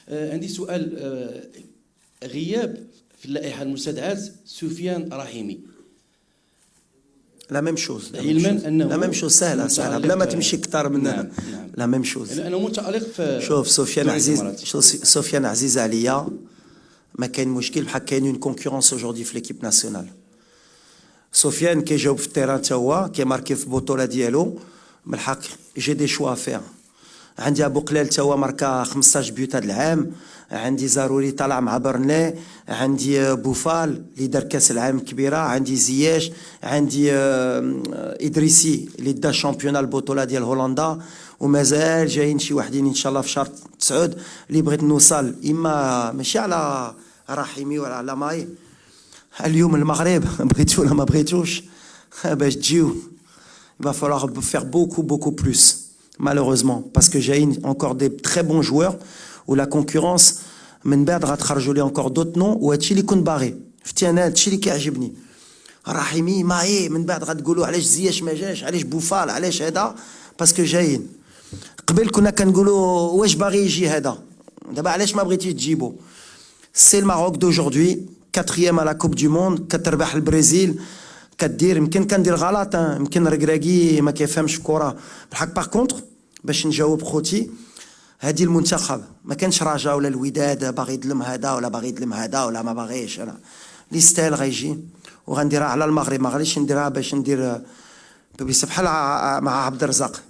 عندي سؤال. غياب في اللائحة المستدعاة سفيان رحيمي. لا ميم شوز علما انه لا ميم شوز سهله بلا ما تمشي كثر من نعم. لا ميم شوز. لانه متعلق في شوف سفيان عزيز عليا. ما كاين مشكل بحال كاين اون كونكورونس اجوردي في ليكيب ناسيونال. سفيان كيجاوب في التيران تا هو كيماركي في البطوله ديالو بالحق. جي دي شوا فير. عندي ابو قلال تا هو ماركا 15 بيوت هذا العام. عندي زاروري طالع مع برني. عندي بوفال اللي دار كاس العالم كبيره. عندي زياش. عندي ادريسي اللي دا شامبيون البطوله ديال هولندا. ومازال جايين شي واحدين ان شاء الله في شهر 9 اللي بغيت نوصل اما ماشي على رحيمي ولا على ماي. اليوم المغرب بغيتو ولا ما بغيتوش باش تجيو il va falloir faire beaucoup plus malheureusement parce que j'ai encore des très bons joueurs où la concurrence من بعد غتخرجوا لي encore d'autres noms وهادشي اللي كنت باغي. شفتي انا هادشي اللي كيعجبني. رحيمي ماي من بعد غتقولوا علاش زياش ما جاش علاش بوفال علاش هذا باسكو جايين. قبل كنا كنقولوا واش باغي يجي هذا دابا علاش ما بغيتيش تجيبو. سي الماروك دوجوردي 4e à la Coupe du Monde كتربح البرازيل كدير. يمكن كندير غلط يمكن ركراكي ما كيفهمش الكره بالحق. باغ كونطخ باش نجاوب خوتي هادي المنتخب ما كانش رجاء ولا الوداد باغي يظلم هذا ولا باغي يظلم هذا ولا ما باغيش. انا لي ستايل غيجي وغنديرها على المغرب. ما غاديش نديرها باش ندير بحال مع عبد الرزاق.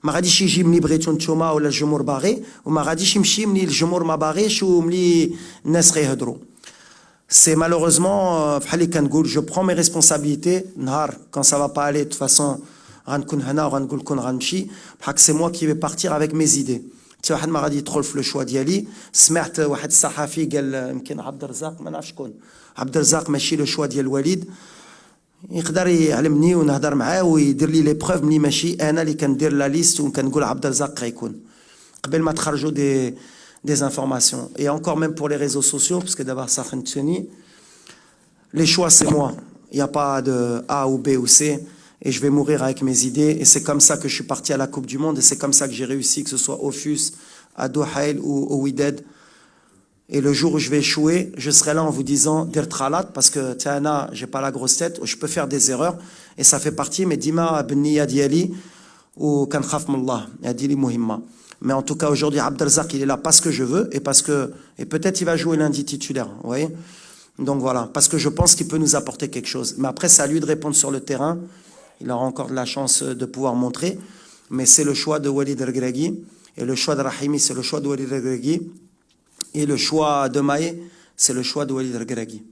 ما غاديش يجي ملي بغيتو نتوما ولا الجمهور باغي وما غاديش يمشي ملي الجمهور ما باغيش وملي الناس غيهضروا. C'est malheureusement بحال اللي كنقول جو برون مي ريسبونسابيلتي. نهار كون سا فا با الي دو فاسون غنكون هنا وغنقول لكم غنمشي بحال سي موا كي في بارتير افيك مي زيدي. حتى واحد ما غادي يدخل في لو شوا ديالي. سمعت واحد الصحفي قال يمكن عبد الرزاق ما نعرف شكون. عبد الرزاق ماشي لو شوا ديال الوليد. يقدر يعلمني ونهضر معاه ويدير لي لي بروف ملي ماشي انا اللي كندير لا ليست وكنقول عبد الرزاق غيكون قبل ما تخرجوا des informations. Et encore même pour les réseaux sociaux, parce que d'abord ça fonctionne. Les choix c'est moi. Il n'y a pas de A ou B ou C. Et je vais mourir avec mes idées. Et c'est comme ça que je suis parti à la Coupe du Monde. Et c'est comme ça que j'ai réussi, que ce soit au FUS, à Douhail ou au Wydad. Et le jour où je vais échouer, je serai là en vous disant dir tralat parce que Tana, j'ai pas la grosse tête, je peux faire des erreurs et ça fait partie. Mais dima benniya diali ou kan khaf mullah, yadili muhimma. Mais en tout cas aujourd'hui Abdelzak il est là parce que je veux et peut-être il va jouer lundi titulaire, vous voyez. Donc voilà, parce que je pense qu'il peut nous apporter quelque chose. Mais après c'est à lui de répondre sur le terrain. Il aura encore de la chance de pouvoir montrer. Mais c'est le choix de Walid Regragui et le choix de Rahimi c'est le choix de Walid Regragui. Et le choix de Maé, c'est le choix de Walid Regragui.